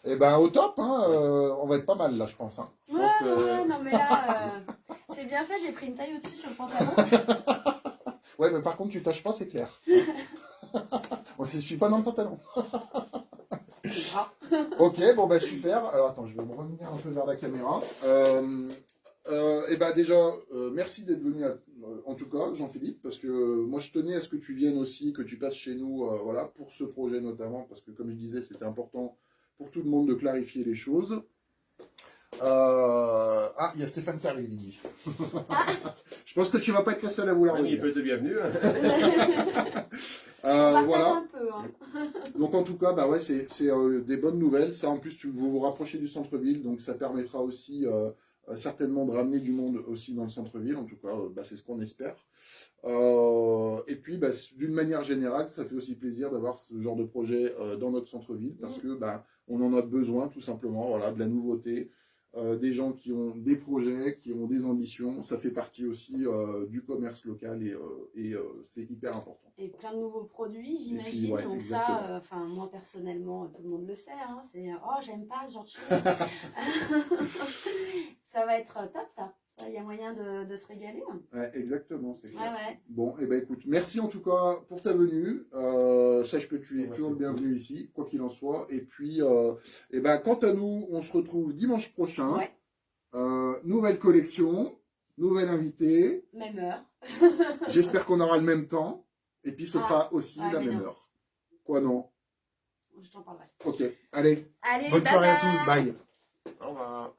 Et ben, au top, hein, on va être pas mal, là, je pense, hein. Je pense que- Ouais, non, mais là, j'ai bien fait, j'ai pris une taille au-dessus sur le pantalon. Ouais, mais par contre, tu tâches pas, c'est clair. On s'essuie pas dans le pantalon. C'est gras. Ok, bon bah super. Alors attends, je vais me revenir un peu vers la caméra. Et ben déjà, merci d'être venu, en tout cas, Jean-Philippe, parce que moi je tenais à ce que tu viennes aussi, que tu passes chez nous, voilà, pour ce projet notamment, parce que comme je disais, c'était important pour tout le monde de clarifier les choses. Ah, il y a Stéphane qui arrive, il dit. Je pense que tu vas pas être la seule à vouloir Il venir. peut être bienvenu. On partage Voilà. un peu. Hein. Donc en tout cas, bah ouais, c'est des bonnes nouvelles. Ça, en plus, vous vous rapprochez du centre-ville, donc ça permettra aussi certainement de ramener du monde aussi dans le centre-ville. En tout cas, bah, c'est ce qu'on espère. Et puis, bah, d'une manière générale, ça fait aussi plaisir d'avoir ce genre de projet dans notre centre-ville, parce que bah, on en a besoin tout simplement, voilà, de la nouveauté. Des gens qui ont des projets, qui ont des ambitions, ça fait partie aussi du commerce local et c'est hyper important. Et plein de nouveaux produits, puis, j'imagine. ouais, Donc exactement. ça, enfin moi personnellement, tout le monde le sait. Hein, c'est oh j'aime pas ce genre de choses. Ça va être top ça. Il y a moyen de se régaler. Ouais, exactement, c'est clair. Ouais. Bon, et ben écoute, merci en tout cas pour ta venue. Sache que tu es toujours le bienvenu ici, quoi qu'il en soit. Et puis, et ben quant à nous, on se retrouve dimanche prochain. Ouais. Nouvelle collection, nouvel invité. Même heure. J'espère qu'on aura le même temps. Et puis ce sera aussi ouais, la mais même non. heure. Quoi non? Je t'en parlerai. Ok, allez, Allez, bonne bye soirée à bye. tous, bye. Au revoir.